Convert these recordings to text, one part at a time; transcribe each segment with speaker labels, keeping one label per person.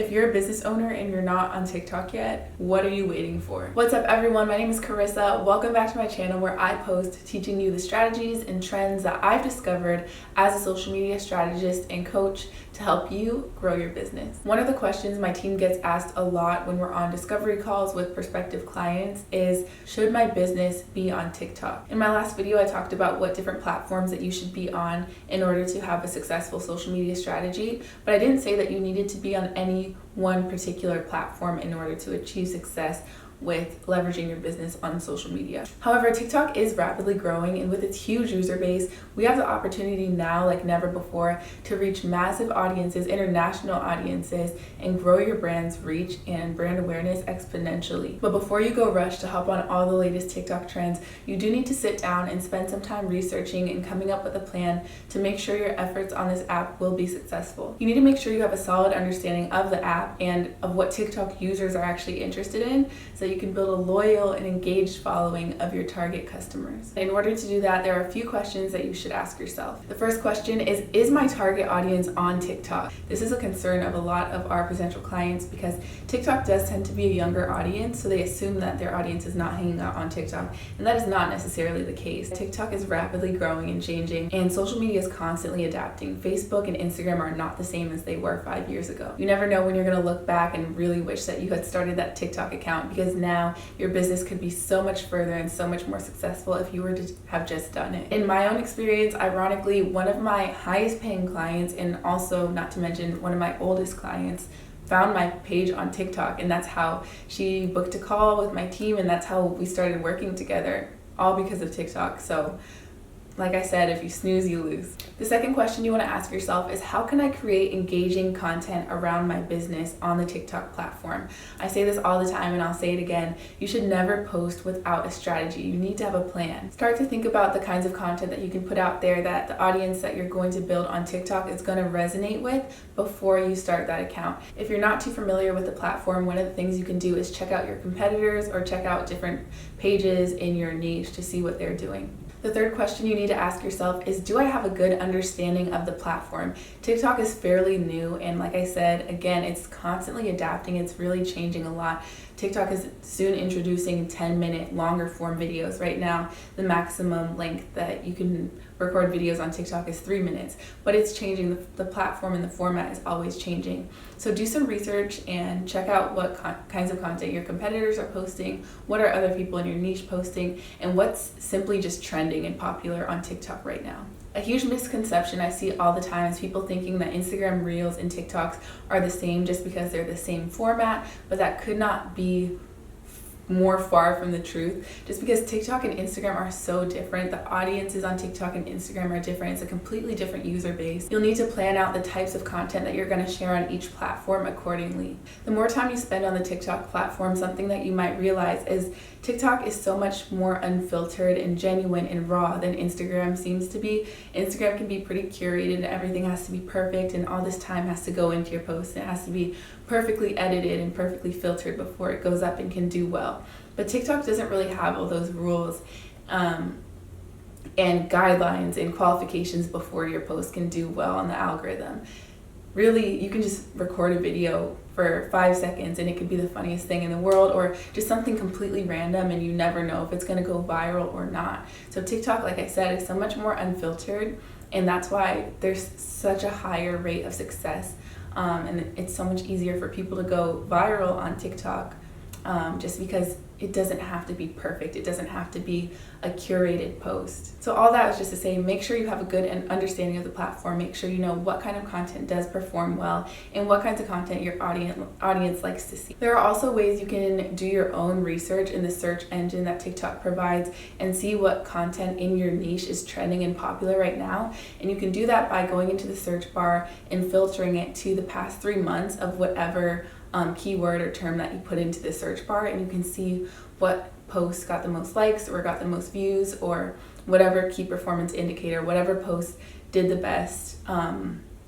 Speaker 1: If you're a business owner and you're not on TikTok yet, what are you waiting for? What's up everyone, my name is Charissa. Welcome back to my channel where I post teaching you the strategies and trends that I've discovered as a social media strategist and coach to help you grow your business. One of the questions my team gets asked a lot when we're on discovery calls with prospective clients is, should my business be on TikTok? In my last video, I talked about what different platforms that you should be on in order to have a successful social media strategy, but I didn't say that you needed to be on any one particular platform in order to achieve success with leveraging your business on social media. However, TikTok is rapidly growing, and with its huge user base, we have the opportunity now like never before to reach massive audiences, international audiences, and grow your brand's reach and brand awareness exponentially. But before you go rush to hop on all the latest TikTok trends, you do need to sit down and spend some time researching and coming up with a plan to make sure your efforts on this app will be successful. You need to make sure you have a solid understanding of the app and of what TikTok users are actually interested in, so you can build a loyal and engaged following of your target customers. In order to do that, there are a few questions that you should ask yourself. The first question is my target audience on TikTok? This is a concern of a lot of our potential clients because TikTok does tend to be a younger audience, so they assume that their audience is not hanging out on TikTok, and that is not necessarily the case. TikTok is rapidly growing and changing, and social media is constantly adapting. Facebook and Instagram are not the same as they were 5 years ago. You never know when you're gonna look back and really wish that you had started that TikTok account, because now your business could be so much further and so much more successful if you were to have just done it. In my own experience, ironically, one of my highest paying clients, and also not to mention one of my oldest clients, found my page on TikTok, and that's how she booked a call with my team, and that's how we started working together, all because of TikTok. So like I said, if you snooze, you lose. The second question you want to ask yourself is, how can I create engaging content around my business on the TikTok platform? I say this all the time and I'll say it again. You should never post without a strategy. You need to have a plan. Start to think about the kinds of content that you can put out there that the audience that you're going to build on TikTok is going to resonate with before you start that account. If you're not too familiar with the platform, one of the things you can do is check out your competitors or check out different pages in your niche to see what they're doing. The third question you need to ask yourself is, do I have a good understanding of the platform? TikTok is fairly new, and like I said, again, it's constantly adapting. It's really changing a lot. TikTok is soon introducing 10-minute longer form videos. Right now, the maximum length that you can record videos on TikTok is 3 minutes, but it's changing. The platform and the format is always changing. So do some research and check out what kinds of content your competitors are posting, what are other people in your niche posting, and what's simply just trending and popular on TikTok right now. A huge misconception I see all the time is people thinking that Instagram Reels and TikToks are the same just because they're the same format, but that could not be more far from the truth. Just because TikTok and Instagram are so different, the audiences on TikTok and Instagram are different. It's a completely different user base. You'll need to plan out the types of content that you're going to share on each platform accordingly. The more time you spend on the TikTok platform, something that you might realize is TikTok is so much more unfiltered and genuine and raw than Instagram seems to be. Instagram can be pretty curated and everything has to be perfect, and all this time has to go into your post, and it has to be perfectly edited and perfectly filtered before it goes up and can do well. But TikTok doesn't really have all those rules and guidelines and qualifications before your post can do well on the algorithm. Really, you can just record a video for 5 seconds and it could be the funniest thing in the world, or just something completely random and you never know if it's going to go viral or not. So TikTok, like I said, is so much more unfiltered, and that's why there's such a higher rate of success. And it's so much easier for people to go viral on TikTok just because it doesn't have to be perfect. It doesn't have to be a curated post. So all that was just to say, make sure you have a good understanding of the platform. Make sure you know what kind of content does perform well and what kinds of content your audience likes to see. There are also ways you can do your own research in the search engine that TikTok provides and see what content in your niche is trending and popular right now. And you can do that by going into the search bar and filtering it to the past 3 months of whatever keyword or term that you put into the search bar, and you can see what posts got the most likes or got the most views, or whatever key performance indicator, whatever post did the best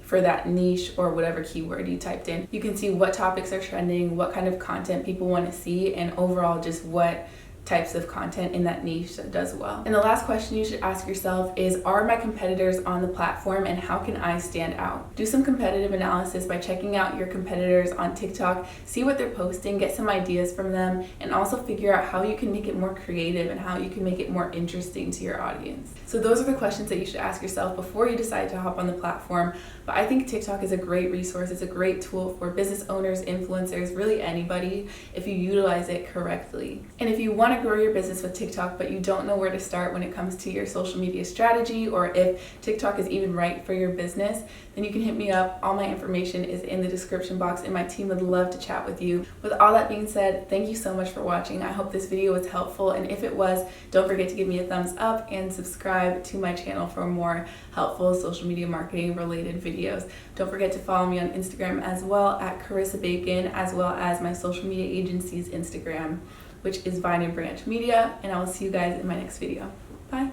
Speaker 1: for that niche or whatever keyword you typed in. You can see what topics are trending, what kind of content people want to see, and overall just what types of content in that niche that does well. And the last question you should ask yourself is, are my competitors on the platform and how can I stand out? Do some competitive analysis by checking out your competitors on TikTok, see what they're posting, get some ideas from them, and also figure out how you can make it more creative and how you can make it more interesting to your audience. So those are the questions that you should ask yourself before you decide to hop on the platform. But I think TikTok is a great resource. It's a great tool for business owners, influencers, really anybody, if you utilize it correctly. And if you want to grow your business with TikTok, but you don't know where to start when it comes to your social media strategy, or if TikTok is even right for your business, then you can hit me up. All my information is in the description box, and my team would love to chat with you. With all that being said, thank you so much for watching. I hope this video was helpful, and if it was, don't forget to give me a thumbs up and subscribe to my channel for more helpful social media marketing related videos. Don't forget to follow me on Instagram as well at Charissa Bacon, as well as my social media agency's Instagram, which is Vine and Branch Media, and I will see you guys in my next video. Bye.